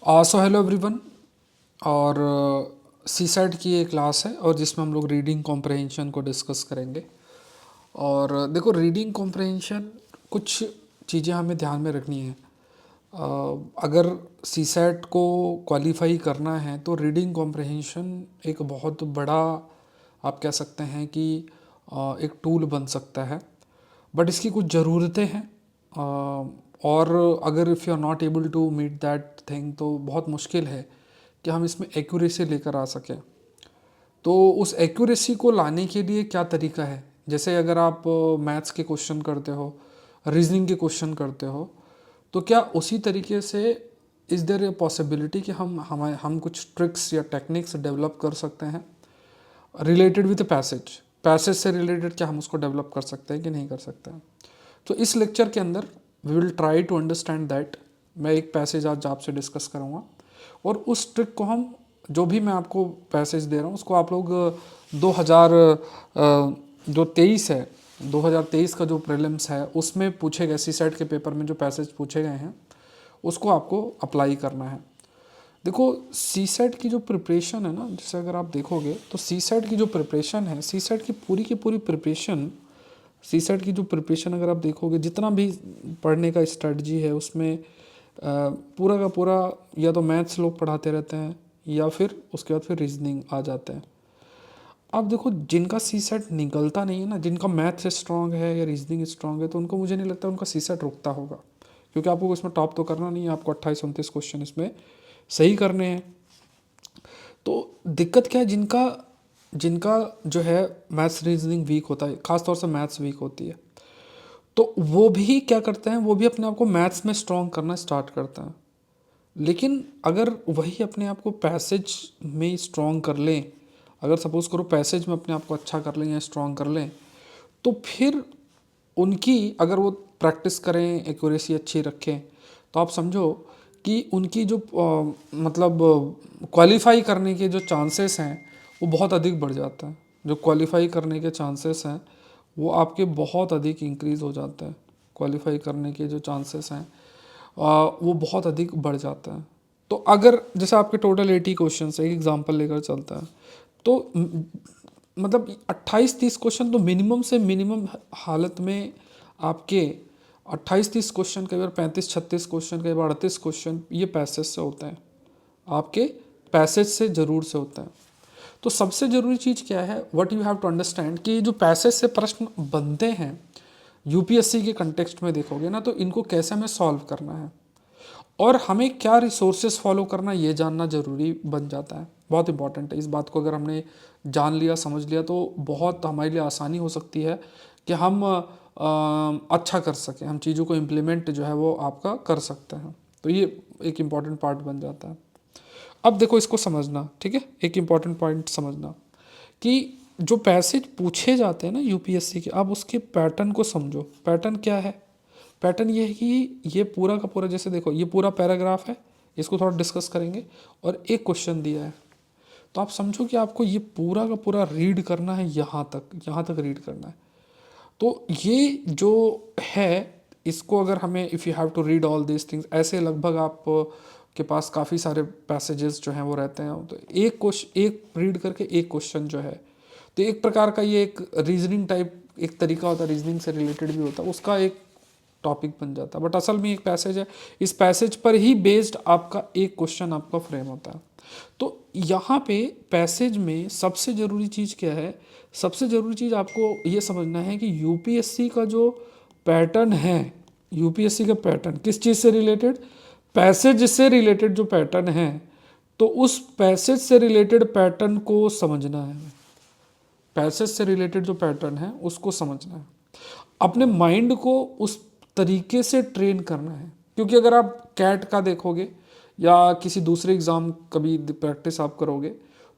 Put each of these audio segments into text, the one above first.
So hello everyone. और सी set की एक क्लास है और जिसमें हम लोग रीडिंग कॉम्प्रहेंशन को डिस्कस करेंगे। और देखो, रीडिंग कॉम्प्रहेंशन कुछ चीज़ें हमें ध्यान में रखनी है। अगर सी सेट को क्वालिफाई करना है तो रीडिंग कॉम्प्रहेंशन एक बहुत बड़ा, आप कह सकते हैं कि एक टूल बन सकता है। बट इसकी कुछ ज़रूरतें हैं। और अगर if you are not able to meet that thing तो बहुत मुश्किल है कि हम इसमें एक्यूरेसी लेकर आ सकें। तो उस एक्यूरेसी को लाने के लिए क्या तरीका है? जैसे अगर आप मैथ्स के क्वेश्चन करते हो, रीजनिंग के क्वेश्चन करते हो, तो क्या उसी तरीके से इज़ देयर ए पॉसिबिलिटी कि हम कुछ ट्रिक्स या टेक्निक्स डेवलप कर सकते हैं रिलेटेड विद पैसेज? पैसेज से रिलेटेड क्या हम उसको डेवलप कर सकते हैं कि नहीं कर सकते हैं? तो इस लेक्चर के अंदर we will try to understand that. मैं एक पैसेज आज आपसे डिस्कस करूँगा और उस ट्रिक को हम, जो भी मैं आपको पैसेज दे रहा हूँ उसको आप लोग 2000 जो 23 है, 2023 का जो प्रीलिम्स है उसमें पूछे गए, सी सेट के पेपर में जो पैसेज पूछे गए हैं उसको आपको अप्लाई करना है। देखो, सी सेट की जो प्रिपरेशन है ना, जैसे अगर आप देखोगे तो सी सेट की जो प्रिपरेशन है, सी सेट की पूरी प्रिपरेशन, सी सेट की जो प्रिपरेशन अगर आप देखोगे, जितना भी पढ़ने का स्ट्रेटजी है उसमें पूरा का पूरा या तो मैथ्स लोग पढ़ाते रहते हैं या फिर उसके बाद फिर रीजनिंग आ जाते हैं। अब देखो, जिनका सी सेट निकलता नहीं है ना, जिनका मैथ्स स्ट्रांग है या रीजनिंग स्ट्रांग है, तो उनको मुझे नहीं लगता उनका सी सेट रुकता होगा, क्योंकि आपको इसमें टॉप तो करना नहीं है, आपको 28-29 क्वेश्चन इसमें सही करने हैं। तो दिक्कत क्या है, जिनका जिनका जो है मैथ्स रीजनिंग वीक होता है, खासतौर से मैथ्स वीक होती है, तो वो भी क्या करते हैं, वो भी अपने आप को मैथ्स में स्ट्रॉन्ग करना स्टार्ट करते हैं। लेकिन अगर वही अपने आप को पैसेज में स्ट्रॉन्ग कर लें, अगर सपोज करो पैसेज में अपने आप को अच्छा कर लें या स्ट्रॉन्ग कर लें, तो फिर उनकी, अगर वो प्रैक्टिस करें, एक्यूरेसी अच्छी रखें, तो आप समझो कि उनकी जो मतलब क्वालिफाई करने के जो चांसेस हैं वो बहुत अधिक बढ़ जाता है। जो क्वालिफाई करने के चांसेस हैं वो आपके बहुत अधिक इंक्रीज़ हो जाते हैं। क्वालिफाई करने के जो चांसेस हैं वो बहुत अधिक बढ़ जाता है। तो अगर जैसे आपके टोटल 80 क्वेश्चन है, एक एग्जांपल लेकर चलता है, तो मतलब 28-30 क्वेश्चन तो मिनिमम से मिनिमम हालत में आपके 28-30 क्वेश्चन, कई बार 35-36 क्वेश्चन, कई बार 38 क्वेश्चन ये पैसेज से होते हैं, आपके पैसेज से ज़रूर से होते हैं। तो सबसे ज़रूरी चीज़ क्या है, what you have to understand, कि जो पैसेज से प्रश्न बनते हैं यूपीएससी के कंटेक्स्ट में देखोगे ना, तो इनको कैसे हमें सॉल्व करना है और हमें क्या रिसोर्सेज फॉलो करना, ये जानना ज़रूरी बन जाता है। बहुत इंपॉर्टेंट है। इस बात को अगर हमने जान लिया, समझ लिया, तो बहुत हमारे लिए आसानी हो सकती है कि हम अच्छा कर सकें, हम चीज़ों को इम्प्लीमेंट जो है वो आपका कर सकते हैं। तो ये एक इम्पॉर्टेंट पार्ट बन जाता है। अब देखो, इसको समझना, ठीक है, एक इम्पॉर्टेंट पॉइंट समझना कि जो पैसेज पूछे जाते हैं ना यूपीएससी के, अब उसके पैटर्न को समझो। पैटर्न क्या है? पैटर्न ये है कि ये पूरा का पूरा, जैसे देखो ये पूरा पैराग्राफ है, इसको थोड़ा डिस्कस करेंगे और एक क्वेश्चन दिया है, तो आप समझो कि आपको ये पूरा का पूरा रीड करना है, यहाँ तक रीड करना है। तो ये जो है, इसको अगर हमें, if you have to read all this things, ऐसे लगभग आप के पास काफ़ी सारे पैसेजेस जो हैं वो रहते हैं, तो एक क्वेश्चन, एक रीड करके एक क्वेश्चन जो है, तो एक प्रकार का ये एक रीजनिंग टाइप एक तरीका होता है, रीजनिंग से रिलेटेड भी होता है, उसका एक टॉपिक बन जाता है। बट असल में एक पैसेज है, इस पैसेज पर ही बेस्ड आपका एक क्वेश्चन आपका फ्रेम होता है। तो यहाँ पे पैसेज में सबसे ज़रूरी चीज़ क्या है? सबसे ज़रूरी चीज़ आपको ये समझना है कि यूपीएससी का जो पैटर्न है, यूपीएससी का पैटर्न किस चीज़ से रिलेटेड? पैसेज से रिलेटेड जो पैटर्न है, तो उस पैसेज से रिलेटेड पैटर्न को समझना है। पैसेज से रिलेटेड जो पैटर्न है उसको समझना है, अपने माइंड को उस तरीके से ट्रेन करना है। क्योंकि अगर आप कैट का देखोगे या किसी दूसरे एग्ज़ाम कभी प्रैक्टिस आप करोगे,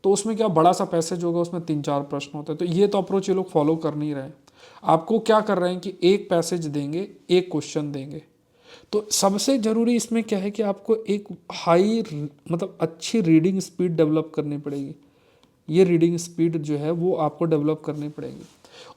तो उसमें क्या बड़ा सा पैसेज होगा, उसमें 3-4 प्रश्न होते हैं, तो ये तो अप्रोच ये लोग फॉलो कर नहीं रहे। आपको क्या कर रहे हैं कि एक पैसेज देंगे, एक क्वेश्चन देंगे। तो सबसे ज़रूरी इसमें क्या है कि आपको एक हाई, मतलब अच्छी रीडिंग स्पीड डेवलप करनी पड़ेगी। ये रीडिंग स्पीड जो है वो आपको डेवलप करनी पड़ेगी।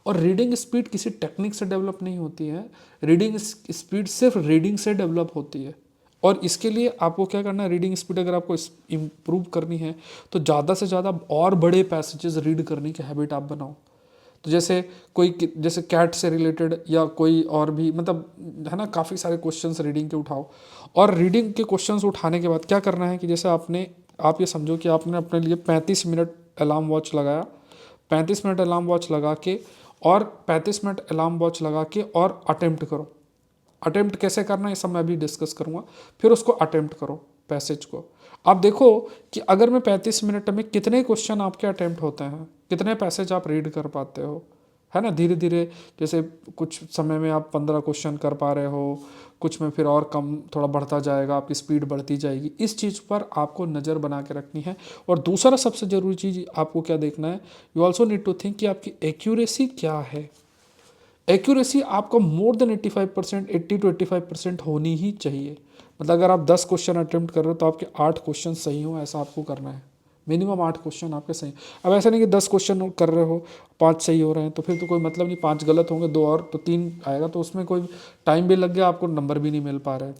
और रीडिंग स्पीड किसी टेक्निक से डेवलप नहीं होती है, रीडिंग स्पीड सिर्फ रीडिंग से डेवलप होती है। और इसके लिए आपको क्या करना है, रीडिंग स्पीड अगर आपको इम्प्रूव करनी है तो ज़्यादा से ज़्यादा और बड़े पैसेजेस रीड करने की हैबिट आप बनाओ। तो जैसे जैसे कैट से रिलेटेड या कोई और भी मतलब है ना, काफ़ी सारे क्वेश्चंस रीडिंग के उठाओ। और रीडिंग के क्वेश्चंस उठाने के बाद क्या करना है कि जैसे आप ये समझो कि आपने अपने लिए 35 मिनट अलार्म वॉच लगाया, 35 मिनट अलार्म वॉच लगा के और 35 मिनट अलार्म वॉच लगा के और अटेम्प्ट करो। अटेम्प्ट कैसे करना है ये सब मैं अभी डिस्कस करूँगा। फिर उसको अटेम्प्ट करो पैसेज को। आप देखो कि अगर मैं 35 मिनट में कितने क्वेश्चन आपके अटेम्प्ट होते हैं, कितने पैसेज आप रीड कर पाते हो, है ना। धीरे धीरे जैसे कुछ समय में आप 15 क्वेश्चन कर पा रहे हो, कुछ में फिर और कम थोड़ा बढ़ता जाएगा, आपकी स्पीड बढ़ती जाएगी। इस चीज़ पर आपको नज़र बना के रखनी है। और दूसरा सबसे ज़रूरी चीज़ आपको क्या देखना है, you also need to think कि आपकी एक्यूरेसी क्या है। एक्यूरेसी आपका मोर देन 85%, 80 to 85% होनी ही चाहिए। मतलब अगर आप 10 क्वेश्चन अटेम्प्ट कर रहे हो तो आपके 8 क्वेश्चन सही हो, ऐसा आपको करना है। मिनिमम 8 क्वेश्चन आपके सही। अब ऐसा नहीं कि 10 क्वेश्चन कर रहे हो 5 सही हो रहे हैं तो फिर तो कोई मतलब नहीं, 5 गलत होंगे, 2 और तो 3 आएगा, तो उसमें कोई टाइम भी लग गया, आपको नंबर भी नहीं मिल पा रहा है।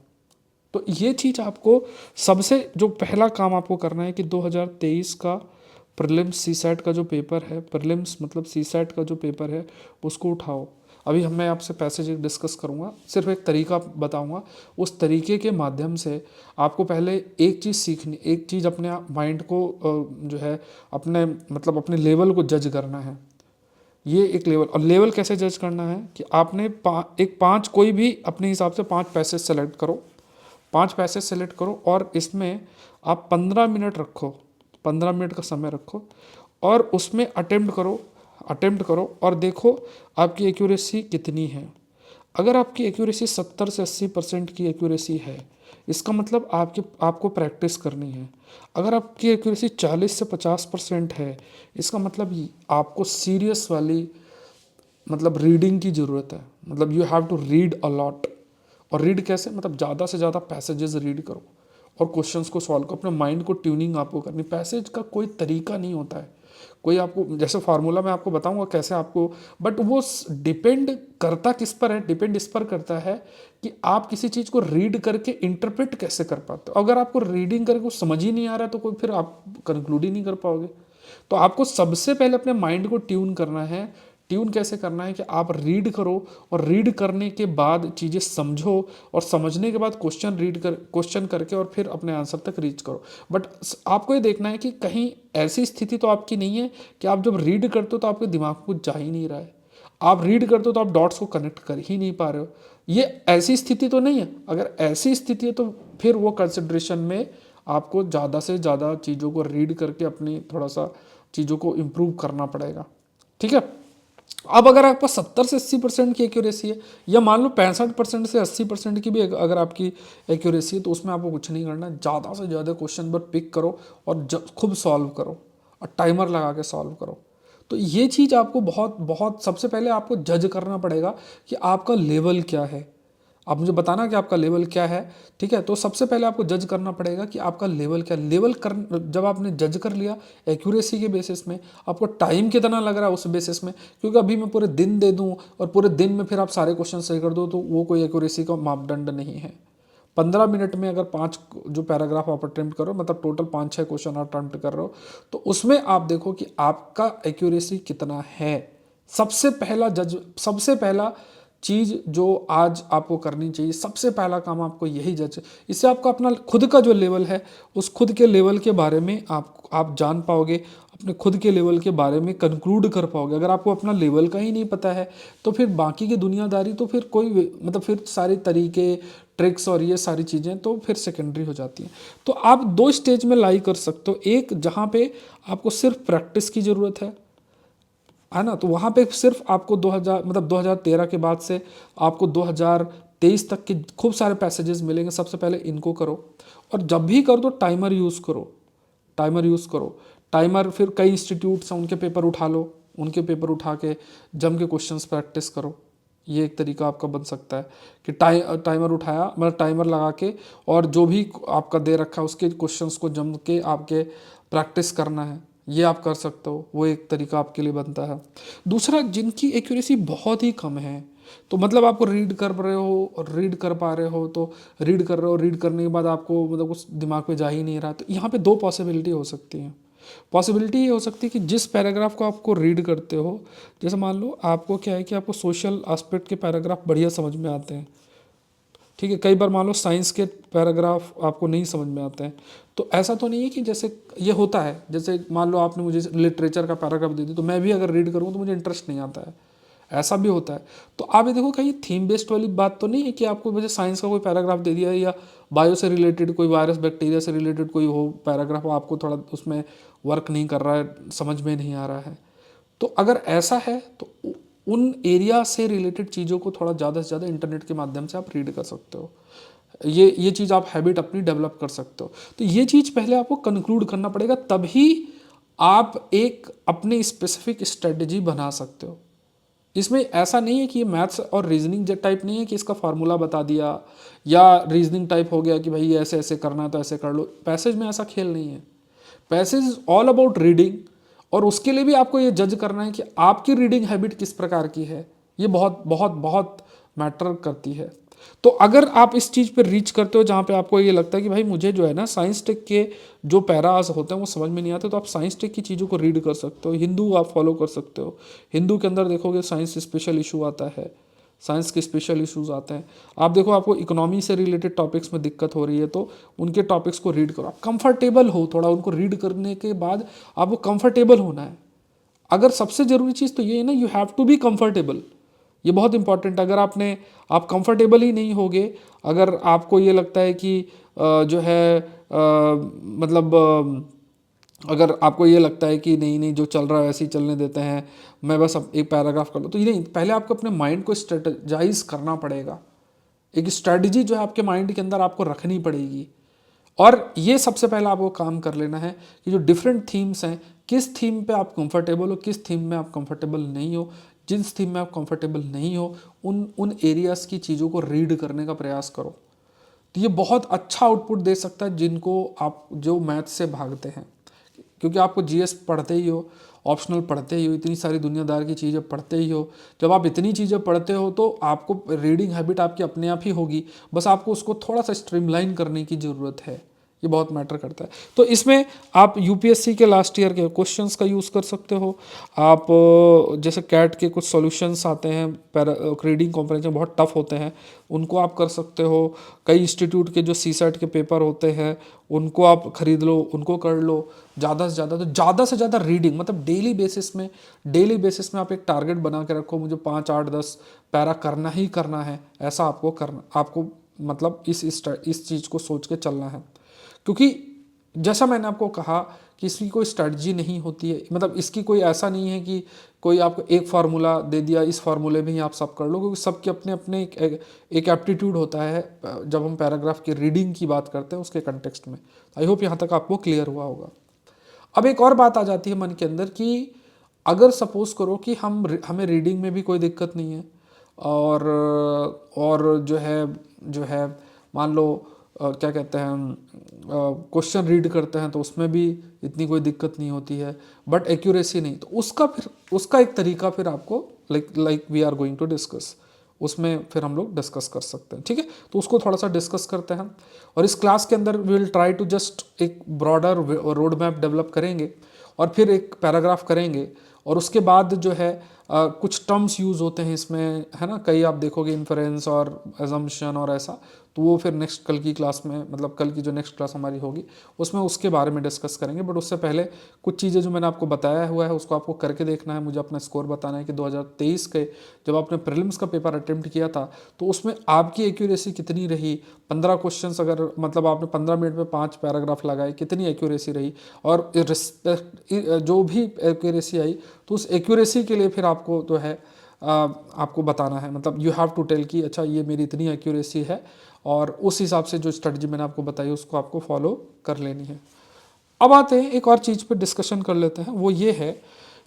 तो ये चीज़ आपको सबसे जो पहला काम आपको करना है कि 2023 का प्रीलिम्स सीसैट का जो पेपर है, प्रीलिम्स मतलब सीसैट का जो पेपर है उसको उठाओ। अभी मैं आपसे पैसेज डिस्कस करूँगा, सिर्फ एक तरीका बताऊँगा। उस तरीके के माध्यम से आपको पहले एक चीज़ सीखनी, एक चीज़ अपने माइंड को जो है अपने मतलब अपने लेवल को जज करना है। ये एक लेवल, और लेवल कैसे जज करना है कि आपने एक 5 कोई भी अपने हिसाब से 5 पैसेज सेलेक्ट करो, 5 पैसेज सेलेक्ट करो और इसमें आप 15 मिनट रखो, 15 मिनट का समय रखो और उसमें अटेम्प्ट करो और देखो आपकी एक्यूरेसी कितनी है। अगर आपकी एक्यूरेसी 70 से 80% की एक्यूरेसी है, इसका मतलब आपको प्रैक्टिस करनी है। अगर आपकी एक्यूरेसी 40 से 50% है, इसका मतलब आपको सीरियस वाली मतलब रीडिंग की ज़रूरत है। मतलब you have to read a lot. और रीड कैसे, मतलब ज़्यादा से ज़्यादा पैसेजेस रीड करो और क्वेश्चंस को सॉल्व करो। अपने माइंड को ट्यूनिंग आपको करनी। पैसेज का कोई तरीका नहीं होता है, कोई आपको जैसे फार्मूला मैं आपको बताऊंगा कैसे आपको, बट वो डिपेंड करता किस पर है, डिपेंड इस पर करता है कि आप किसी चीज़ को रीड करके इंटरप्रेट कैसे कर पाते हो। अगर आपको रीडिंग करके कुछ समझ ही नहीं आ रहा है तो कोई फिर आप कंक्लूड ही नहीं कर पाओगे। तो आपको सबसे पहले अपने माइंड को ट्यून करना है। ट्यून कैसे करना है कि आप रीड करो और रीड करने के बाद चीज़ें समझो और समझने के बाद क्वेश्चन करके और फिर अपने आंसर तक रीच करो। बट आपको ये देखना है कि कहीं ऐसी स्थिति तो आपकी नहीं है कि आप जब रीड करते हो तो आपके दिमाग को जा ही नहीं रहा है, आप रीड करते हो तो आप डॉट्स को कनेक्ट कर ही नहीं पा रहे हो। ये ऐसी स्थिति तो नहीं है। अगर ऐसी स्थिति है तो फिर वो कंसिड्रेशन में आपको ज़्यादा से ज़्यादा चीज़ों को रीड करके अपनी थोड़ा सा चीज़ों को इम्प्रूव करना पड़ेगा। ठीक है। अब अगर आपके पास 70 से 80% की एक्यूरेसी है, या मान लो 65% से 80% की भी अगर आपकी एक्यूरेसी है, तो उसमें आपको कुछ नहीं करना है। ज़्यादा से ज़्यादा क्वेश्चन पर पिक करो और खुद सॉल्व करो और टाइमर लगा के सॉल्व करो। तो ये चीज़ आपको बहुत बहुत सबसे पहले आपको जज करना पड़ेगा कि आपका लेवल क्या है। आप मुझे बताना कि आपका लेवल क्या है। ठीक है, तो सबसे पहले आपको जज करना पड़ेगा कि आपका लेवल क्या, लेवल कर जब आपने जज कर लिया एक्यूरेसी के बेसिस में, आपको टाइम कितना लग रहा है उस बेसिस में। क्योंकि अभी मैं पूरे दिन दे दूं और पूरे दिन में फिर आप सारे क्वेश्चन सही कर दो तो वो कोई एक्यूरेसी का मापदंड नहीं है। 15 मिनट में अगर 5 जो पैराग्राफ आप अटेम्प्ट करो, मतलब टोटल 5-6 क्वेश्चन आप अटेम्प्ट कर रहे हो, तो उसमें आप देखो कि आपका एक्यूरेसी कितना है। सबसे पहला चीज़ जो आज आपको करनी चाहिए, सबसे पहला काम आपको यही जज, इससे आपका अपना खुद का जो लेवल है उस खुद के लेवल के बारे में आप जान पाओगे, अपने खुद के लेवल के बारे में कंक्लूड कर पाओगे। अगर आपको अपना लेवल का ही नहीं पता है तो फिर बाकी की दुनियादारी तो फिर कोई मतलब फिर सारे तरीके ट्रिक्स और ये सारी चीज़ें तो फिर सेकेंडरी हो जाती हैं। तो आप 2 स्टेज में लाई कर सकते हो। एक जहाँ पे आपको सिर्फ प्रैक्टिस की ज़रूरत है ना, तो वहाँ पे सिर्फ आपको 2000 मतलब 2013 के बाद से आपको 2023 तक के खूब सारे पैसेजेस मिलेंगे। सबसे पहले इनको करो और जब भी करो तो टाइमर यूज़ करो, टाइमर यूज़ करो। टाइमर फिर कई इंस्टीट्यूट्स हैं उनके पेपर उठा लो, उनके पेपर उठा के जम के क्वेश्चंस प्रैक्टिस करो। ये एक तरीका आपका बन सकता है कि टाइमर उठाया, मतलब टाइमर लगा के और जो भी आपका दे रखा है उसके क्वेश्चंस को जम के आपके प्रैक्टिस करना है। ये आप कर सकते हो, वो एक तरीका आपके लिए बनता है। दूसरा, जिनकी एक्यूरेसी बहुत ही कम है तो मतलब आपको रीड कर रहे हो और रीड कर पा रहे हो, तो रीड कर रहे हो, रीड करने के बाद आपको मतलब कुछ दिमाग में जा ही नहीं रहा, तो यहाँ पे दो पॉसिबिलिटी हो सकती हैं। पॉसिबिलिटी ये हो सकती है कि जिस पैराग्राफ को आपको रीड करते हो, जैसे मान लो आपको क्या है कि आपको सोशल एस्पेक्ट के पैराग्राफ बढ़िया समझ में आते हैं, ठीक है, कई बार मान लो साइंस के पैराग्राफ आपको नहीं समझ में आते हैं, तो ऐसा तो नहीं है कि जैसे ये होता है, जैसे मान लो आपने मुझे लिटरेचर का पैराग्राफ दे दिया, तो मैं भी अगर रीड करूँ तो मुझे इंटरेस्ट नहीं आता है, ऐसा भी होता है। तो आप ये देखो कहीं थीम बेस्ड वाली बात तो नहीं है कि आपको मुझे साइंस का कोई पैराग्राफ दे दिया या बायो से रिलेटेड कोई वायरस बैक्टीरिया से रिलेटेड कोई हो पैराग्राफ, आपको थोड़ा उसमें वर्क नहीं कर रहा है, समझ में नहीं आ रहा है। तो अगर ऐसा है तो उन एरिया से रिलेटेड चीज़ों को थोड़ा ज़्यादा से ज़्यादा इंटरनेट के माध्यम से आप रीड कर सकते हो। ये चीज़ आप हैबिट अपनी डेवलप कर सकते हो। तो ये चीज़ पहले आपको कंक्लूड करना पड़ेगा, तभी आप एक अपनी स्पेसिफिक स्ट्रेटजी बना सकते हो। इसमें ऐसा नहीं है कि ये मैथ्स और रीजनिंग टाइप नहीं है कि इसका फार्मूला बता दिया, या रीजनिंग टाइप हो गया कि भाई ऐसे ऐसे करना है तो ऐसे कर लो। पैसेज में ऐसा खेल नहीं है। Passage is all about reading, और उसके लिए भी आपको ये जज करना है कि आपकी रीडिंग हैबिट किस प्रकार की है। ये बहुत बहुत बहुत मैटर करती है। तो अगर आप इस चीज़ पर रीच करते हो जहाँ पे आपको ये लगता है कि भाई मुझे जो है ना साइंस टेक के जो पैराज होते हैं वो समझ में नहीं आते, तो आप साइंस टेक की चीज़ों को रीड कर सकते हो। हिंदू आप फॉलो कर सकते हो, हिंदू के अंदर देखोगे साइंस स्पेशल इशू आता है, साइंस के स्पेशल इश्यूज आते हैं। आप देखो आपको इकोनॉमी से रिलेटेड टॉपिक्स में दिक्कत हो रही है तो उनके टॉपिक्स को रीड करो, आप कंफर्टेबल हो थोड़ा उनको रीड करने के बाद, आपको कंफर्टेबल होना है। अगर सबसे ज़रूरी चीज़ तो ये है ना, you have to be comfortable. ये बहुत इंपॉर्टेंट है। अगर आप कंफर्टेबल ही नहीं होगे, अगर आपको ये लगता है कि जो है मतलब अगर आपको ये लगता है कि नहीं नहीं जो चल रहा है वैसे ही चलने देते हैं, मैं बस अब एक पैराग्राफ कर लूँ, तो ये नहीं, पहले आपको अपने माइंड को स्ट्रेटजाइज करना पड़ेगा। एक स्ट्रेटजी जो है आपके माइंड के अंदर आपको रखनी पड़ेगी, और ये सबसे पहले आपको काम कर लेना है कि जो डिफरेंट थीम्स हैं, किस थीम पे आप कंफर्टेबल हो, किस थीम में आप कंफर्टेबल नहीं हो। जिस थीम में आप कंफर्टेबल नहीं हो उन उन एरियाज़ की चीज़ों को रीड करने का प्रयास करो। तो ये बहुत अच्छा आउटपुट दे सकता है जिनको आप जो मैथ से भागते हैं, क्योंकि आपको जीएस पढ़ते ही हो, ऑप्शनल पढ़ते ही हो, इतनी सारी दुनियादार की चीज़ें पढ़ते ही हो। जब आप इतनी चीज़ें पढ़ते हो तो आपको रीडिंग हैबिट आपकी अपने आप ही होगी, बस आपको उसको थोड़ा सा स्ट्रीमलाइन करने की ज़रूरत है। ये बहुत मैटर करता है। तो इसमें आप यूपीएससी के लास्ट ईयर के क्वेश्चंस का यूज़ कर सकते हो। आप जैसे कैट के कुछ सॉल्यूशंस आते हैं, रीडिंग कॉम्प्रहेंशन बहुत टफ होते हैं, उनको आप कर सकते हो। कई इंस्टीट्यूट के जो सीसेट के पेपर होते हैं उनको आप खरीद लो, उनको कर लो। ज़्यादा से ज़्यादा तो ज़्यादा से ज़्यादा रीडिंग, मतलब डेली बेसिस में आप एक टारगेट बना के रखो, मुझे 5 8 10 पैरा करना ही करना है। ऐसा आपको मतलब इस चीज़ को सोच के चलना है। क्योंकि जैसा मैंने आपको कहा कि इसकी कोई स्ट्रेटजी नहीं होती है, मतलब इसकी कोई ऐसा नहीं है कि कोई आपको एक फार्मूला दे दिया, इस फार्मूले में ही आप सब कर लो, क्योंकि सबके अपने अपने एक एप्टीट्यूड होता है जब हम पैराग्राफ की रीडिंग की बात करते हैं उसके कंटेक्स्ट में। आई होप यहाँ तक आपको क्लियर हुआ होगा। अब एक और बात आ जाती है मन के अंदर कि अगर सपोज करो कि हमें रीडिंग में भी कोई दिक्कत नहीं है, और जो है मान लो क्या कहते हैं क्वेश्चन रीड करते हैं तो उसमें भी इतनी कोई दिक्कत नहीं होती है, बट एक्यूरेसी नहीं, तो उसका एक तरीका फिर आपको like we are going to discuss, उसमें फिर हम लोग डिस्कस कर सकते हैं। ठीक है, तो उसको थोड़ा सा डिस्कस करते हैं। और इस क्लास के अंदर we will try to just एक ब्रॉडर रोड मैप डेवलप करेंगे, और फिर एक पैराग्राफ करेंगे, और उसके बाद जो है कुछ टर्म्स यूज़ होते हैं इसमें, है ना, कई आप देखोगे इन्फरेंस और एजम्पशन और ऐसा, तो वो फिर नेक्स्ट कल की क्लास में, मतलब कल की जो नेक्स्ट क्लास हमारी होगी उसमें उसके बारे में डिस्कस करेंगे। बट उससे पहले कुछ चीज़ें जो मैंने आपको बताया हुआ है उसको आपको करके देखना है। मुझे अपना स्कोर बताना है कि 2023 के जब आपने प्रीलिम्स का पेपर अटेम्प्ट किया था तो उसमें आपकी एक्यूरेसी कितनी रही। 15 क्वेश्चन अगर मतलब आपने 15 मिनट में 5 पैराग्राफ लगाए, कितनी एक्यूरेसी रही, और जो भी एक्यूरेसी आई तो उस एक्यूरेसी के लिए फिर आपको जो है आपको बताना है, मतलब यू हैव टू टेल कि अच्छा ये मेरी इतनी एक्यूरेसी है, और उस हिसाब से जो स्ट्रेटजी मैंने आपको बताई उसको आपको फॉलो कर लेनी है। अब आते हैं एक और चीज़ पे डिस्कशन कर लेते हैं, वो ये है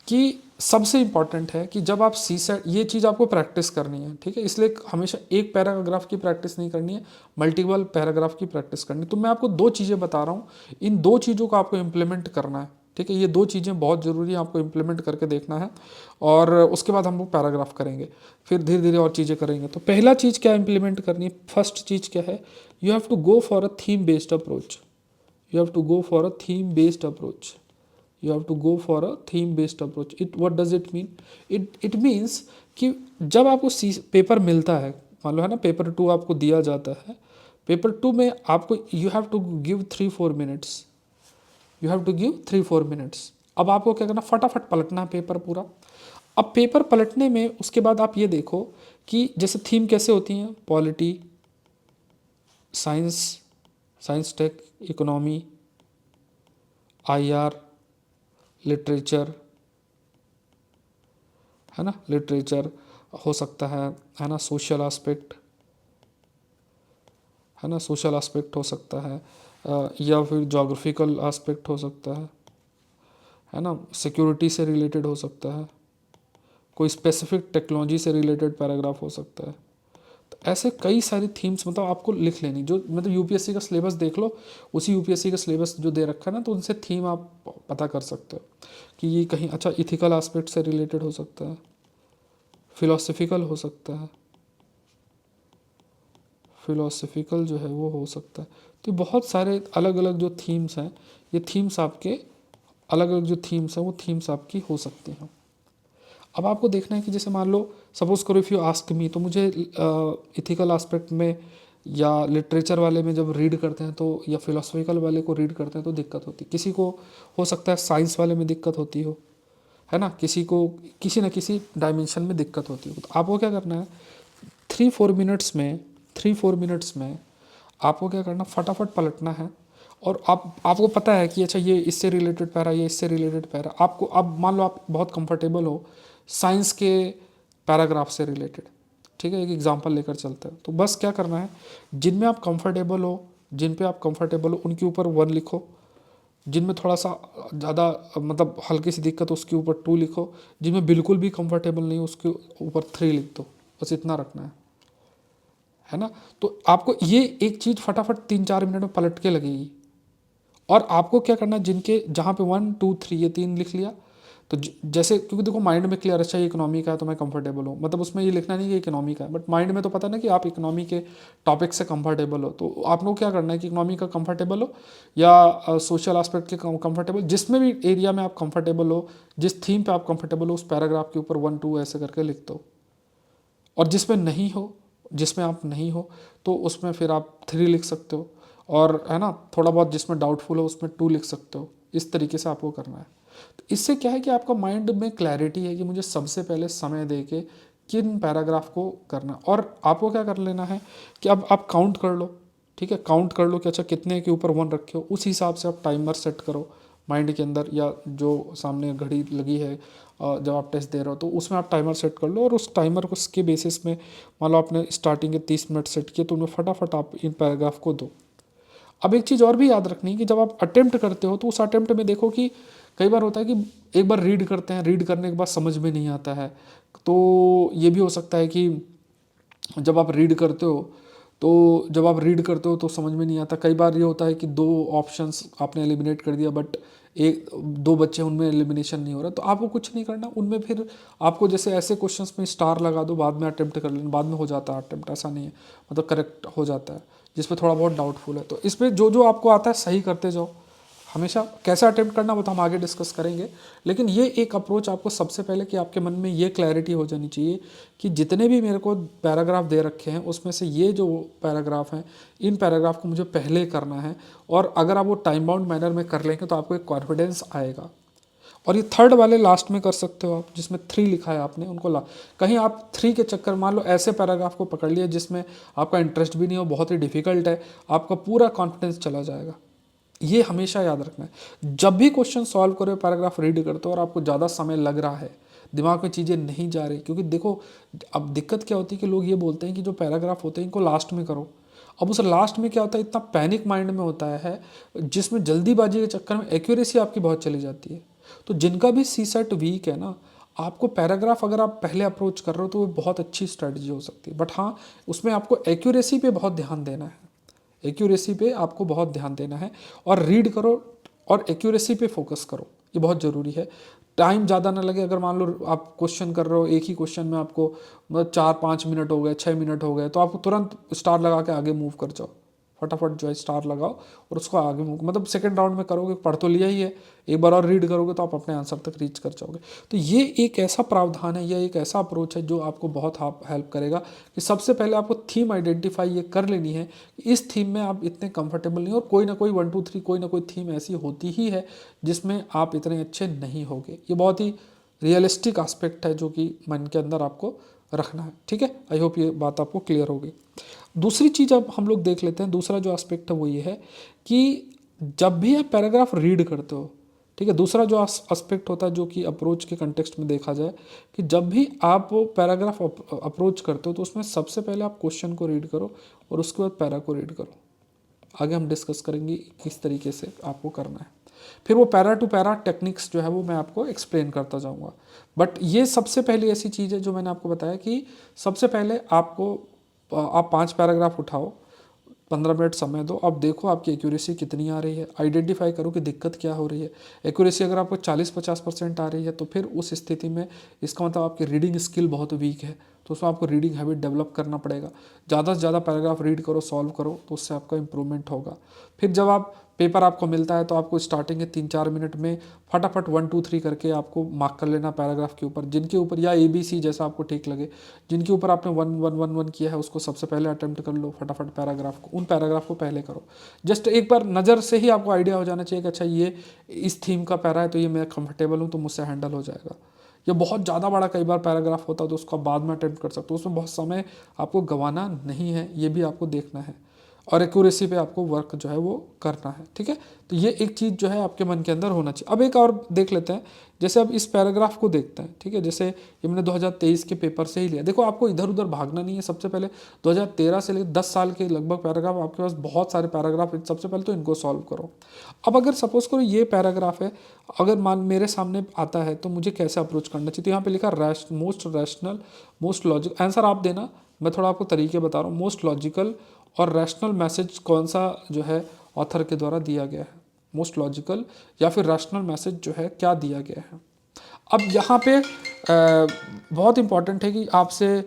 कि सबसे इम्पॉर्टेंट है कि जब आप सीसेट, ये चीज़ आपको प्रैक्टिस करनी है, ठीक है, इसलिए हमेशा एक पैराग्राफ की प्रैक्टिस नहीं करनी है, मल्टीपल पैराग्राफ की प्रैक्टिस करनी है। तो मैं आपको 2 चीज़ें बता रहा हूँ, इन 2 चीज़ों को आपको इम्प्लीमेंट करना है। ठीक है, ये 2 चीज़ें बहुत ज़रूरी है, आपको इम्प्लीमेंट करके देखना है और उसके बाद हम लोग पैराग्राफ करेंगे, फिर धीरे धीरे और चीज़ें करेंगे। तो पहला चीज़ क्या इम्प्लीमेंट करनी है, फर्स्ट चीज़ क्या है, you have to go for a theme based approach. You have to go for a theme based approach. You have to go for a theme based approach. It what does it mean, it means कि जब आपको paper मिलता है, मान लो है ना, paper 2 आपको दिया जाता है, पेपर 2 में आपको you have to give 3-4 minutes, you have to give 3-4 minutes. अब आपको क्या करना, फटाफट पलटना है पेपर पूरा। अब पेपर पलटने में उसके बाद आप ये देखो कि जैसे थीम कैसे होती हैं, polity, science, science tech, economy, IR, literature, है ना, लिटरेचर हो सकता है ना, सोशल एस्पेक्ट, है ना, सोशल एस्पेक्ट हो सकता है, या फिर जोग्राफिकल एस्पेक्ट हो सकता है ना, सिक्योरिटी से रिलेटेड हो सकता है, कोई स्पेसिफिक टेक्नोलॉजी से रिलेटेड पैराग्राफ हो सकता है। तो ऐसे कई सारी थीम्स मतलब आपको लिख लेनी, जो मतलब यूपीएससी का सिलेबस देख लो, उसी यूपीएससी का सिलेबस जो दे रखा है ना, तो उनसे थीम आप पता कर सकते हो कि ये कहीं अच्छा इथिकल एस्पेक्ट से रिलेटेड हो सकता है, फिलोसफिकल हो सकता है, फिलोसफिकल जो है वो हो सकता है। तो बहुत सारे अलग अलग जो थीम्स हैं, ये थीम्स आपके अलग अलग जो थीम्स हैं वो थीम्स आपकी हो सकती हैं। अब आपको देखना है कि जैसे मान लो सपोज करो इफ़ यू आस्क मी, तो मुझे इथिकल एस्पेक्ट में या लिटरेचर वाले में जब रीड करते हैं तो, या फिलोसफिकल वाले को रीड करते हैं तो दिक्कत होती है। किसी को हो सकता है साइंस वाले में दिक्कत होती हो, है ना, किसी को किसी न किसी डायमेंशन में दिक्कत होती हो। तो आपको क्या करना है, 3-4 मिनट्स में आपको क्या करना, फटाफट पलटना है। और आपको पता है कि अच्छा ये इससे रिलेटेड पैरा, ये इससे रिलेटेड पैरा, आपको अब मान लो आप बहुत कंफर्टेबल हो साइंस के पैराग्राफ से रिलेटेड, ठीक है, एक एग्जांपल लेकर चलते हैं। तो बस क्या करना है, जिनमें आप कंफर्टेबल हो, जिन पे आप कंफर्टेबल हो उनके ऊपर 1 लिखो, जिनमें थोड़ा सा ज़्यादा मतलब हल्की सी दिक्कत उसके ऊपर 2 लिखो, जिनमें बिल्कुल भी कंफर्टेबल नहीं उसके ऊपर 3 लिख दो। बस इतना रखना है ना। तो आपको ये एक चीज़ फटाफट 3-4 मिनट में पलट के लगेगी। और आपको क्या करना है, जिनके जहाँ पे 1, 2, 3 ये 3 लिख लिया, तो जैसे क्योंकि देखो माइंड में क्लियर, अच्छा ये इकोनॉमी का है तो मैं कंफर्टेबल हूँ, मतलब उसमें ये लिखना नहीं कि इकोनॉमी का है, बट माइंड में तो पता ना कि आप इकोनॉमी के टॉपिक से कंफर्टेबल हो। तो आप लोग क्या करना है कि इकोनॉमी का कंफर्टेबल हो या सोशल एस्पेक्ट के कंफर्टेबल, जिसमें भी एरिया में आप कंफर्टेबल हो, जिस थीम पे आप कंफर्टेबल हो, उस पैराग्राफ के ऊपर 1-2 ऐसे करके लिख दो। और जिसमें नहीं हो, जिसमें आप नहीं हो, तो उसमें फिर आप 3 लिख सकते हो, और है ना थोड़ा बहुत जिसमें डाउटफुल हो उसमें 2 लिख सकते हो। इस तरीके से आपको करना है। तो इससे क्या है कि आपका माइंड में क्लैरिटी है कि मुझे सबसे पहले समय दे के किन पैराग्राफ को करना। और आपको क्या कर लेना है कि अब आप काउंट कर लो, ठीक है, काउंट कर लो कि अच्छा कितने के ऊपर 1 रखे हो, उस हिसाब से आप टाइमर सेट करो माइंड के अंदर, या जो सामने घड़ी लगी है जब आप टेस्ट दे रहे हो तो उसमें आप टाइमर सेट कर लो, और उस टाइमर को उसके बेसिस में मान लो आपने स्टार्टिंग के 30 मिनट सेट किए, तो उनमें फटाफट आप इन पैराग्राफ को दो। अब एक चीज़ और भी याद रखनी है कि जब आप अटेम्प्ट करते हो तो उस अटेम्प्ट में देखो कि कई बार होता है कि एक बार रीड करते हैं, रीड करने के बाद समझ में नहीं आता है, तो ये भी हो सकता है कि जब आप रीड करते हो तो समझ में नहीं आता। कई बार ये होता है कि 2 ऑप्शंस आपने एलिमिनेट कर दिया, बट एक 2 बच्चे उनमें एलिमिनेशन नहीं हो रहा, तो आपको कुछ नहीं करना उनमें। फिर आपको जैसे ऐसे क्वेश्चंस में स्टार लगा दो, बाद में अटेम्प्ट कर लेना, बाद में हो जाता है अटेम्प्ट, ऐसा नहीं है, मतलब करेक्ट हो जाता है जिसमें थोड़ा बहुत डाउटफुल है। तो इसमें जो जो आपको आता है सही करते जाओ हमेशा। कैसे अटेम्प्ट करना वो तो हम आगे डिस्कस करेंगे, लेकिन ये एक अप्रोच आपको सबसे पहले कि आपके मन में ये क्लैरिटी हो जानी चाहिए कि जितने भी मेरे को पैराग्राफ दे रखे हैं उसमें से ये जो पैराग्राफ हैं, इन पैराग्राफ को मुझे पहले करना है। और अगर आप वो टाइम बाउंड मैनर में कर लेंगे तो आपको एक कॉन्फिडेंस आएगा। और ये थर्ड वाले लास्ट में कर सकते हो आप, जिसमें 3 लिखा है आपने उनको कहीं आप 3 के चक्कर, मान लो ऐसे पैराग्राफ को पकड़ लिया जिसमें आपका इंटरेस्ट भी नहीं हो, बहुत ही डिफिकल्ट है, आपका पूरा कॉन्फिडेंस चला जाएगा। ये हमेशा याद रखना है। जब भी क्वेश्चन सॉल्व करो, पैराग्राफ रीड करते हो और आपको ज़्यादा समय लग रहा है, दिमाग में चीज़ें नहीं जा रही, क्योंकि देखो अब दिक्कत क्या होती है कि लोग ये बोलते हैं कि जो पैराग्राफ होते हैं इनको लास्ट में करो। अब उस लास्ट में क्या होता है, इतना पैनिक माइंड में होता है जिसमें जल्दीबाजी के चक्कर में एक्यूरेसी आपकी बहुत चली जाती है। तो जिनका भी सी सेट वीक है ना, आपको पैराग्राफ अगर आप पहले अप्रोच कर रहे हो तो वो बहुत अच्छी स्ट्रेटजी हो सकती है, बट हाँ उसमें आपको एक्यूरेसी पे बहुत ध्यान देना है। एक्यूरेसी पे आपको बहुत ध्यान देना है, और रीड करो और एक्यूरेसी पे फोकस करो। ये बहुत ज़रूरी है। टाइम ज़्यादा ना लगे। अगर मान लो आप क्वेश्चन कर रहे हो, एक ही क्वेश्चन में आपको मतलब 4-5 मिनट हो गए, 6 मिनट हो गए, तो आप तुरंत स्टार लगा के आगे मूव कर जाओ, फटाफट जो है स्टार लगाओ और उसको आगे मूव, मतलब सेकंड राउंड में करोगे, पढ़ तो लिया ही है, एक बार और रीड करोगे तो आप अपने आंसर तक रीच कर जाओगे। तो ये एक ऐसा प्रावधान है, ये एक ऐसा अप्रोच है जो आपको बहुत हेल्प करेगा कि सबसे पहले आपको थीम आइडेंटिफाई ये कर लेनी है कि इस थीम में आप इतने कंफर्टेबल नहीं हो, और कोई ना कोई 1 2 3 कोई ना कोई थीम ऐसी होती ही है जिसमें आप इतने अच्छे नहीं होगे। ये बहुत ही रियलिस्टिक एस्पेक्ट है जो कि मन के अंदर आपको रखना है। ठीक है, आई होप ये बात आपको क्लियर होगी। दूसरी चीज़ अब हम लोग देख लेते हैं, दूसरा जो एस्पेक्ट है वो ये है कि जब भी आप पैराग्राफ रीड करते हो, ठीक है, दूसरा जो एस्पेक्ट होता है जो कि अप्रोच के कंटेक्स्ट में देखा जाए कि जब भी आप पैराग्राफ अप्रोच करते हो तो उसमें सबसे पहले आप क्वेश्चन को रीड करो और उसके बाद पैरा को रीड करो। आगे हम डिस्कस करेंगे किस तरीके से आपको करना है। फिर वो पैरा टू पैरा टेक्निक्स जो है वो मैं आपको एक्सप्लेन करता जाऊंगा। बट ये सबसे पहली ऐसी चीज़ है जो मैंने आपको बताया कि सबसे पहले आपको आप 5 पैराग्राफ उठाओ, 15 मिनट समय दो, अब देखो आपकी एक्यूरेसी कितनी आ रही है, आइडेंटिफाई करो कि दिक्कत क्या हो रही है। एक्यूरेसी अगर आपको 40-50% आ रही है तो फिर उस स्थिति में इसका मतलब आपकी रीडिंग स्किल बहुत वीक है, तो उसमें आपको रीडिंग हैबिट डेवलप करना पड़ेगा। ज़्यादा से ज़्यादा पैराग्राफ रीड करो, सॉल्व करो, तो उससे आपका इंप्रूवमेंट होगा। फिर जब आप पेपर आपको मिलता है तो आपको स्टार्टिंग के 3-4 मिनट में फटाफट 1 2 3 करके आपको मार्क कर लेना पैराग्राफ के ऊपर, जिनके ऊपर या ABC जैसा आपको ठीक लगे, जिनके ऊपर आपने 1 1 1 1 किया है उसको सबसे पहले अटेम्प्ट कर लो फटाफट पैराग्राफ को, उन पैराग्राफ को पहले करो। जस्ट एक बार नज़र से ही आपको आइडिया हो जाना चाहिए कि अच्छा ये इस थीम का पैरा है तो ये मैं कंफर्टेबल हूँ तो मुझसे हैंडल हो जाएगा। ये बहुत ज़्यादा बड़ा कई बार पैराग्राफ होता है तो उसको बाद में अटेम्प्ट कर सकते हो, उसमें बहुत समय आपको गंवाना नहीं है, ये भी आपको देखना है, और एक्यूरेसी पे आपको वर्क जो है वो करना है। ठीक है, तो ये एक चीज़ जो है आपके मन के अंदर होना चाहिए। अब एक और देख लेते हैं, जैसे अब इस पैराग्राफ को देखते हैं। ठीक है, जैसे ये मैंने 2023 के पेपर से ही लिया। देखो आपको इधर उधर भागना नहीं है, सबसे पहले 2013 से लेकर 10 साल के लगभग पैराग्राफ आपके पास, बहुत सारे पैराग्राफ, सबसे पहले तो इनको सॉल्व करो। अब अगर सपोज करो ये पैराग्राफ है, अगर मान मेरे सामने आता है तो मुझे कैसे अप्रोच करना चाहिए, तो यहाँ पे लिखा most rational most logical, answer आप देना, मैं थोड़ा आपको तरीके बता रहा हूँ। मोस्ट लॉजिकल और रैशनल मैसेज कौन सा जो है ऑथर के द्वारा दिया गया है, मोस्ट लॉजिकल या फिर रैशनल मैसेज जो है क्या दिया गया है। अब यहाँ पे बहुत इंपॉर्टेंट है कि आपसे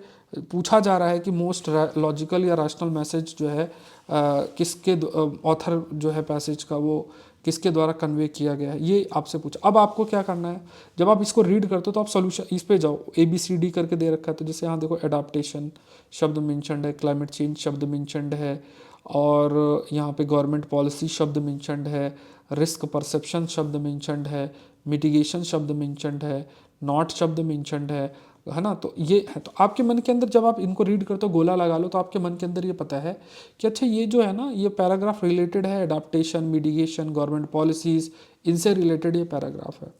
पूछा जा रहा है कि मोस्ट लॉजिकल या रैशनल मैसेज जो है किसके ऑथर जो है पैसेज का वो किसके द्वारा कन्वे किया गया है, ये आपसे पूछा। अब आपको क्या करना है, जब आप इसको रीड करते हो तो आप सॉल्यूशन इस पे जाओ, ABCD करके दे रखा है, तो जैसे यहाँ देखो एडाप्टेशन शब्द मेंशन्ड है, क्लाइमेट चेंज शब्द मेंशन्ड है, और यहाँ पे गवर्नमेंट पॉलिसी शब्द मेंशन्ड है, रिस्क परसेप्शन शब्द मेंशन्ड है, मिटिगेशन शब्द मेंशन्ड है, नॉट शब्द मेंशन्ड है ना। तो ये है, तो आपके मन के अंदर जब आप इनको रीड करते हो, गोला लगा लो, तो आपके मन के अंदर ये पता है कि अच्छा ये जो है ना ये पैराग्राफ रिलेटेड है एडाप्टेशन, मिटिगेशन, गवर्नमेंट पॉलिसीज़, इनसे रिलेटेड ये पैराग्राफ है।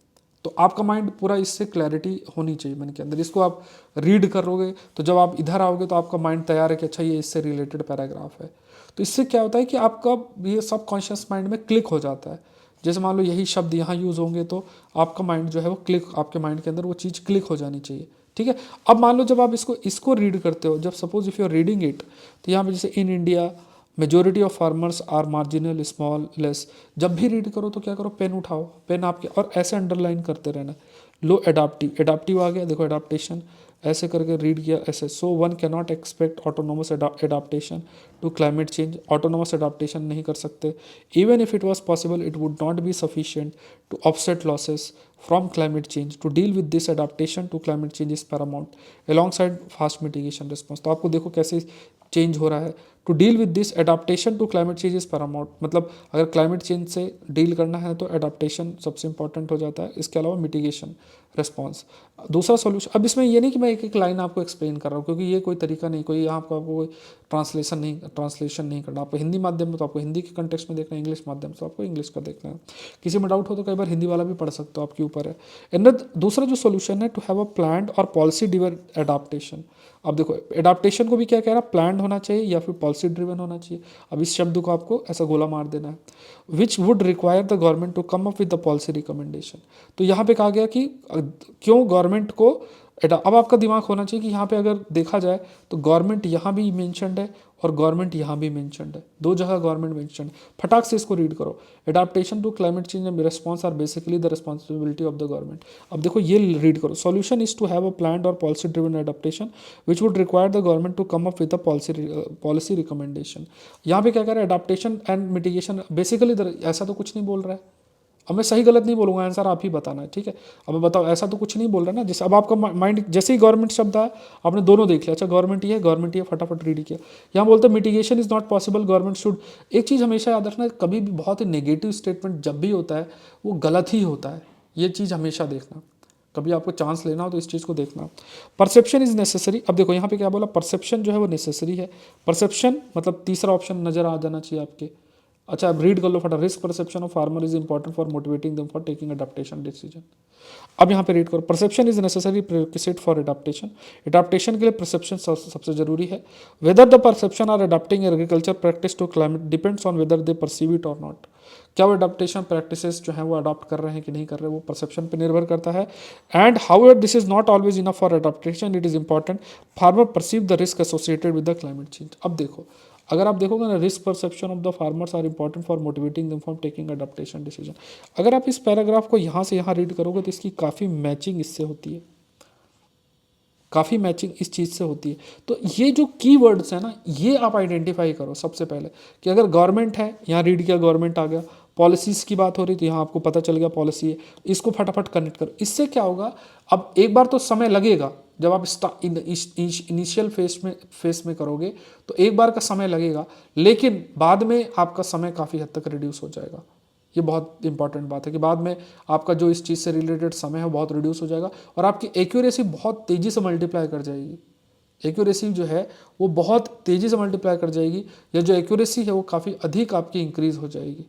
तो आपका माइंड पूरा इससे क्लैरिटी होनी चाहिए मन के अंदर। इसको आप रीड करोगे तो जब आप इधर आओगे तो आपका माइंड तैयार है कि अच्छा ये इससे रिलेटेड पैराग्राफ है। तो इससे क्या होता है कि आपका ये सब कॉन्शियस माइंड में क्लिक हो जाता है। जैसे मान लो यही शब्द यहाँ यूज़ होंगे तो आपका माइंड जो है वो क्लिक, आपके माइंड के अंदर वो चीज़ क्लिक हो जानी चाहिए। ठीक है, अब मान लो जब आप इसको रीड करते हो, जब suppose if you are reading it, तो यहाँ पे जैसे in India majority of farmers are marginal small less, जब भी रीड करो तो क्या करो, पेन उठाओ, पेन आपके, और ऐसे अंडरलाइन करते रहना। लो एडाप्टिव, एडाप्टिव आ गया, देखो एडाप्टेशन, ऐसे करके रीड किया ऐसे। So one can not expect autonomous adaptation to climate change, autonomous adaptation नहीं कर सकते। Even if it was possible it would not be sufficient to offset losses from climate change, to deal with this adaptation to climate change is paramount alongside fast mitigation response. तो आपको देखो कैसे change हो रहा है। To deal with this adaptation to climate change is paramount, मतलब अगर climate change से डील करना है तो एडाप्टेशन सबसे इंपॉर्टेंट हो जाता है, इसके अलावा मिटिगेशन रिस्पॉन्स दूसरा सॉल्यूशन। अब इसमें ये नहीं कि मैं एक एक लाइन आपको एक्सप्लेन कर रहा हूँ, क्योंकि ये कोई तरीका नहीं, कोई यहाँ आपको कोई ट्रांसलेशन नहीं करना। आपको हिंदी माध्यम में तो आपको हिंदी के कंटेक्स्ट में देखना है, इंग्लिश माध्यम से आपको इंग्लिश का देखना है। किसी में डाउट हो तो कई बार हिंदी वाला भी पढ़ सकते हो, आपके ऊपर है। एंड दूसरा जो सोल्यूशन है, टू हैव अ प्लान्ड और पॉलिसी ड्रिवन एडाप्टेशन। अब देखो एडाप्टेशन को भी क्या कह रहा है, प्लान्ड होना चाहिए या फिर पॉलिसी ड्रिवन होना चाहिए। अब इस शब्द को आपको ऐसा गोला मार देना है, which would require the government to come up with the policy recommendation. तो यहाँ पे कहा गया कि क्यों गवर्नमेंट को अब आपका दिमाग होना चाहिए कि यहाँ पे अगर देखा जाए तो गवर्नमेंट यहाँ भी मेंशन्ड है और गवर्नमेंट यहाँ भी मेंशनड है, 2 जगह गवर्नमेंट मेंशनड है। फटाक से इसको रीड करो। Adaptation to climate change and response are basically the responsibility of the government. अब देखो ये रीड करो, solution is to have a planned और policy driven adaptation which would require the government to come up with a policy recommendation. यहाँ पे क्या कर रहा है, एडाप्टेशन एंड मिटिगेशन बेसिकली, ऐसा तो कुछ नहीं बोल रहा है। अब मैं सही गलत नहीं बोलूंगा, आंसर आप ही बताना है, ठीक है। अब बताओ, ऐसा तो कुछ नहीं बोल रहा ना। जैसे अब आपका माइंड जैसे ही गवर्नमेंट शब्द आया, आपने दोनों देख लिया, अच्छा गवर्नमेंट ये है, गवर्नमेंट ये, फटाफट रीड किया। यहाँ बोलते हैं mitigation is not possible, government should. एक चीज़ हमेशा याद रखना, कभी भी बहुत ही नेगेटिव स्टेटमेंट जब भी होता है वो गलत ही होता है, ये चीज़ हमेशा देखना। कभी आपको चांस लेना हो तो इस चीज़ को देखना। Perception is necessary. अब देखो यहाँ पे क्या बोला, परसेप्शन जो है वो नेसेसरी है। परसेप्शन मतलब तीसरा ऑप्शन नजर आ जाना चाहिए आपके। अच्छा, अब रीड कर लो फटा। Risk perception of farmer is important for motivating them for taking adaptation decision. अब यहाँ पे रीड करो, perception is necessary prerequisite for adaptation. Adaptation के लिए परसेप्शन सबसे जरूरी है। Whether the perception are adapting agriculture practice to climate depends on whether they perceive it और नॉट। क्या वो अडाप्टेशन प्रैक्टिसेस जो है वो अडॉप्ट कर रहे हैं कि नहीं कर रहे, वो परसेप्शन पे निर्भर करता है। And however this is not always enough for adaptation, it is important farmer perceive the risk associated with the climate change. अब देखो, अगर आप देखोगे ना, risk perception of the farmers are important for motivating them for taking adaptation decision. अगर आप इस paragraph को यहाँ से यहाँ रीड करोगे तो इसकी काफ़ी मैचिंग इससे होती है, काफ़ी मैचिंग इस चीज़ से होती है। तो ये जो कीवर्ड्स है ना, ये आप आइडेंटिफाई करो सबसे पहले कि अगर गवर्नमेंट है, यहाँ रीड किया गवर्नमेंट आ गया, पॉलिसीज़ की बात हो रही तो यहाँ आपको पता चल गया पॉलिसी है, इसको फटाफट कनेक्ट करो। इससे क्या होगा, अब एक बार तो समय लगेगा, जब आप इनिशियल फेस में करोगे तो एक बार का समय लगेगा, लेकिन बाद में आपका समय काफ़ी हद तक रिड्यूस हो जाएगा। ये बहुत इंपॉर्टेंट बात है कि बाद में आपका जो इस चीज़ से रिलेटेड समय है बहुत रिड्यूस हो जाएगा और आपकी एक्यूरेसी बहुत तेज़ी से मल्टीप्लाई कर जाएगी। एक्यूरेसी जो है वो बहुत तेज़ी से मल्टीप्लाई कर जाएगी, या जो एक्यूरेसी है वो काफ़ी अधिक आपकी इंक्रीज हो जाएगी।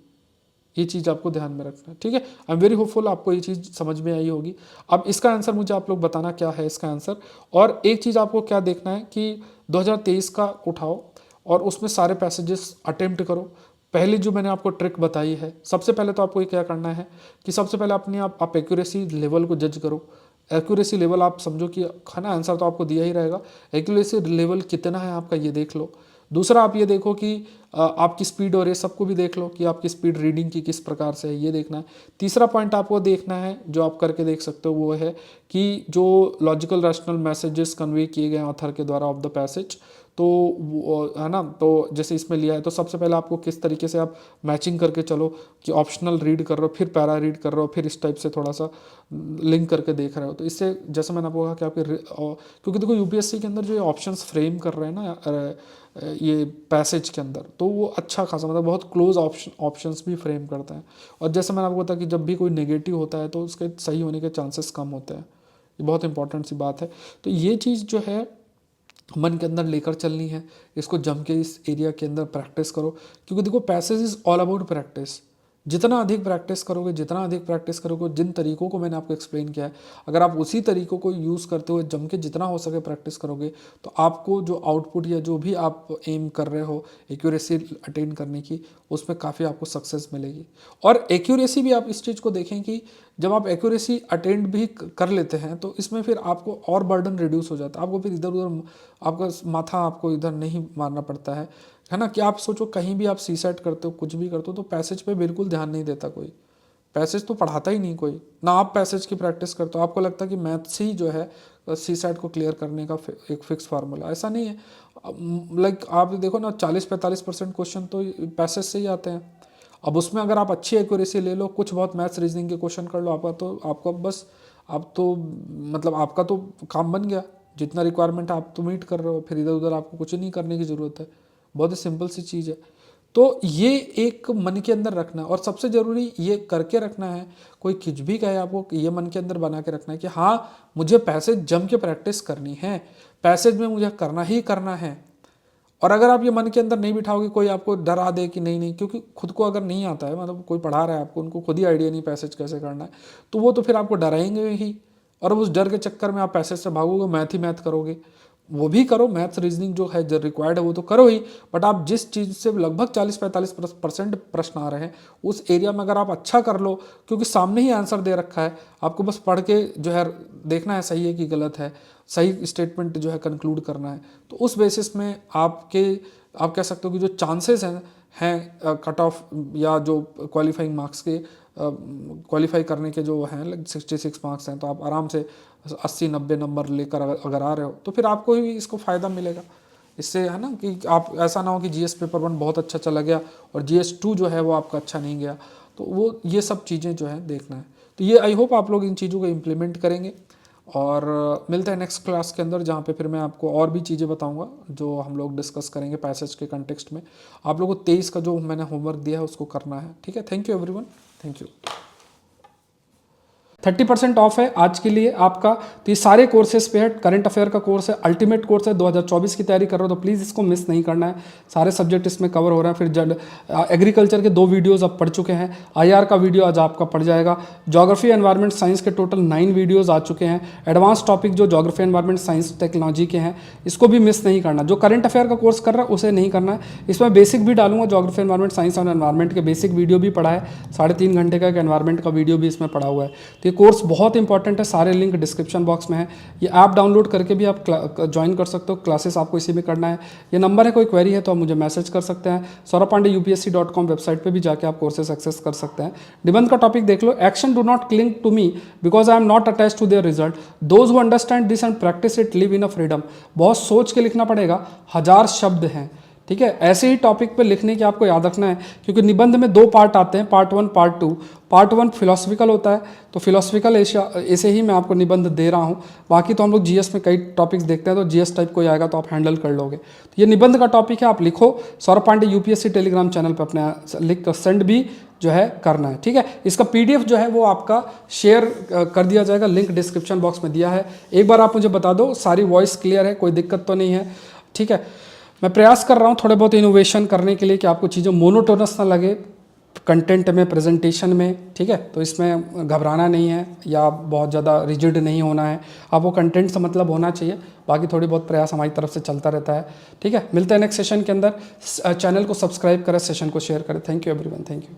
ये चीज़ आपको ध्यान में रखना है, ठीक है। आई एम वेरी होपफुल आपको ये चीज़ समझ में आई होगी। अब इसका आंसर मुझे आप लोग बताना क्या है इसका आंसर। और एक चीज़ आपको क्या देखना है कि 2023 का उठाओ और उसमें सारे पैसेजेस अटेम्प्ट करो। पहली जो मैंने आपको ट्रिक बताई है, सबसे पहले तो आपको ये क्या करना है कि सबसे पहले अपनी आप एक्यूरेसी लेवल को जज करो। एक्यूरेसी लेवल आप समझो कि है ना, आंसर तो आपको दिया ही रहेगा, एक्यूरेसी लेवल कितना है आपका ये देख लो। दूसरा आप ये देखो कि आपकी स्पीड और ये सबको भी देख लो कि आपकी स्पीड रीडिंग की किस प्रकार से है, ये देखना है। तीसरा पॉइंट आपको देखना है जो आप करके देख सकते हो वो है कि जो लॉजिकल रैशनल मैसेजेस कन्वे किए गए ऑथर के द्वारा ऑफ द पैसेज, तो है ना, तो जैसे इसमें लिया है तो सबसे पहले आपको किस तरीके से आप मैचिंग करके चलो कि ऑप्शनल रीड कर रहे हो, फिर पैरा रीड कर रहे हो, फिर इस टाइप से थोड़ा सा लिंक करके देख रहे हो। तो इससे जैसे मैंने आपको कहा कि आपके क्योंकि देखो यूपीएससी के अंदर जो ऑप्शंस फ्रेम कर रहे हैं ना ये पैसेज के अंदर, तो वो अच्छा खासा मतलब बहुत क्लोज ऑप्शंस भी फ्रेम करते हैं। और जैसे मैंने आपको बताया कि जब भी कोई नेगेटिव होता है तो उसके सही होने के चांसेस कम होते हैं। ये बहुत इंपॉर्टेंट सी बात है। तो ये चीज़ जो है मन के अंदर लेकर चलनी है, इसको जम के इस एरिया के अंदर प्रैक्टिस करो। क्योंकि देखो passage is all about practice. जितना अधिक प्रैक्टिस करोगे, जितना अधिक प्रैक्टिस करोगे, जिन तरीकों को मैंने आपको एक्सप्लेन किया है, अगर आप उसी तरीकों को यूज़ करते हुए जम के जितना हो सके प्रैक्टिस करोगे, तो आपको जो आउटपुट या जो भी आप एम कर रहे हो एक्यूरेसी अटेन करने की, उसमें काफ़ी आपको सक्सेस मिलेगी। और एक्यूरेसी भी आप इस चीज़ को देखें कि जब आप एक्यूरेसी अटेंड भी कर लेते हैं तो इसमें फिर आपको और बर्डन रिड्यूस हो जाता है। आपको फिर इधर उधर आपका माथा आपको इधर नहीं मारना पड़ता है ना। कि आप सोचो कहीं भी आप सी सेट करते हो, कुछ भी करते हो, तो पैसेज पे बिल्कुल ध्यान नहीं देता कोई, पैसेज तो पढ़ाता ही नहीं कोई ना। आप पैसेज की प्रैक्टिस करते हो, आपको लगता है कि मैथ्स ही जो है सी सेट को क्लियर करने का एक फिक्स फार्मूला, ऐसा नहीं है। लाइक आप देखो ना, 40-45% क्वेश्चन तो पैसेज से ही आते हैं। अब उसमें अगर आप अच्छी एक्यूरेसी ले लो, कुछ बहुत मैथ्स रीजनिंग के क्वेश्चन कर लो, आपका बस आप तो मतलब आपका तो काम बन गया। जितना रिक्वायरमेंट आप तो मीट कर रहे हो, फिर इधर उधर आपको कुछ नहीं करने की ज़रूरत है। बहुत ही सिंपल सी चीज़ है। तो ये एक मन के अंदर रखना है, और सबसे ज़रूरी ये करके रखना है, कोई कुछ भी कहे आपको, ये मन के अंदर बना के रखना है कि हाँ मुझे पैसेज जम के प्रैक्टिस करनी है, पैसेज में मुझे करना ही करना है। और अगर आप ये मन के अंदर नहीं बिठाओगे, कोई आपको डरा दे कि नहीं नहीं, क्योंकि खुद को अगर नहीं आता है, मतलब कोई पढ़ा रहा है आपको, उनको खुद ही आइडिया नहीं पैसेज कैसे करना है, तो वो तो फिर आपको डराएंगे ही। और उस डर के चक्कर में आप पैसेज से भागोगे, मैथ ही मैथ करोगे, वो भी करो, मैथ्स रीजनिंग जो है जो रिक्वायर्ड है वो तो करो ही, बट आप जिस चीज़ से लगभग 40-45% प्रश्न आ रहे हैं उस एरिया में अगर आप अच्छा कर लो, क्योंकि सामने ही आंसर दे रखा है, आपको बस पढ़ के जो है देखना है सही है कि गलत है, सही स्टेटमेंट जो है कंक्लूड करना है, तो उस बेसिस में आप कह सकते हो कि जो चांसेस हैं कट ऑफ या जो क्वालिफाइंग मार्क्स के क्वालिफाई करने के जो हैं 66 मार्क्स हैं, तो आप आराम से 80-90 नंबर लेकर अगर आ रहे हो तो फिर आपको ही इसको फ़ायदा मिलेगा इससे, है ना, कि आप ऐसा ना हो कि जीएस पेपर 1 बहुत अच्छा चला गया और जीएस 2 जो है वो आपका अच्छा नहीं गया, तो वो ये सब चीज़ें जो है देखना है। तो ये आई होप आप लोग इन चीज़ों को इम्प्लीमेंट करेंगे और मिलते हैं नेक्स्ट क्लास के अंदर, जहाँ पे फिर मैं आपको और भी चीज़ें बताऊंगा जो हम लोग डिस्कस करेंगे पैसेज के कंटेक्स्ट में। आप लोगों को 23 का जो मैंने होमवर्क दिया है उसको करना है, ठीक है। Thank you everyone, thank you. 30% of है आज के लिए आपका, तो ये सारे कोर्सेज पे है। करंट अफेयर का कोर्स है, अल्टीमेट कोर्स है, 2024 की तैयारी कर रहे हो तो प्लीज़ इसको मिस नहीं करना है, सारे सब्जेक्ट इसमें कवर हो रहे हैं। फिर एग्रीकल्चर के 2 वीडियोस अब पढ़ चुके हैं, आईआर का वीडियो आज आपका पढ़ जाएगा, ज्योग्राफी एनवायरमेंट साइंस के टोटल 9 वीडियोज़ आ चुके हैं, एडवांस टॉपिक जो ज्योग्राफी एनवायरमेंट साइंस टेक्नोलॉजी के हैं इसको भी मिस नहीं करना। जो करंट अफेयर का कोर्स कर रहा है उसे नहीं करना है, इसमें बेसिक भी डालूंगा, ज्योग्राफी एनवायरमेंट साइंस और एनवायरमेंट के बेसिक वीडियो भी पढ़ा है, 3.5 घंटे का एक एनवायरमेंट का वीडियो भी इसमें पढ़ा हुआ है। तो ये कोर्स बहुत इंपॉर्टेंट है, सारे लिंक डिस्क्रिप्शन बॉक्स में है, ये ऐप डाउनलोड करके भी आप ज्वाइन कर सकते हो, क्लासेस आपको इसी में करना है। ये नंबर है, कोई क्वेरी है तो आप मुझे मैसेज कर सकते हैं, saurabh-pandey-upsc.com वेबसाइट पे भी जाके आप कोर्सेस एक्सेस कर सकते हैं। निबंध का टॉपिक देख लो, action do not cling to me because I am not attach to their result, those who understand this and practice it live in a freedom. बहुत सोच के लिखना पड़ेगा, 1000 शब्द हैं, ठीक है। ऐसे ही टॉपिक पे लिखने की आपको याद रखना है, क्योंकि निबंध में 2 पार्ट आते हैं, पार्ट 1 पार्ट 2। पार्ट 1 फिलोसफिकल होता है, तो फिलोसफिकल ऐसे ही मैं आपको निबंध दे रहा हूँ, बाकी तो हम लोग जीएस में कई टॉपिक्स देखते हैं, तो जीएस टाइप कोई आएगा तो आप हैंडल कर लोगे। तो ये निबंध का टॉपिक है, आप लिखो, Saurabh Pandey UPSC Telegram channel पर अपने लिख कर सेंड भी जो है करना है, ठीक है। इसका पीडीएफ जो है वो आपका शेयर कर दिया जाएगा, लिंक डिस्क्रिप्शन बॉक्स में दिया है। एक बार आप मुझे बता दो सारी वॉइस क्लियर है, कोई दिक्कत तो नहीं है, ठीक है। मैं प्रयास कर रहा हूँ थोड़े बहुत इनोवेशन करने के लिए कि आपको चीज़ें मोनोटोनस ना लगे कंटेंट में, प्रेजेंटेशन में, ठीक है। तो इसमें घबराना नहीं है या बहुत ज़्यादा रिजिड नहीं होना है, आपको कंटेंट से मतलब होना चाहिए, बाकी थोड़ी बहुत प्रयास हमारी तरफ से चलता रहता है, ठीक है। मिलते हैं नेक्स्ट सेशन के अंदर, चैनल को सब्सक्राइब करें, सेशन को शेयर करें। Thank you everyone, thank you.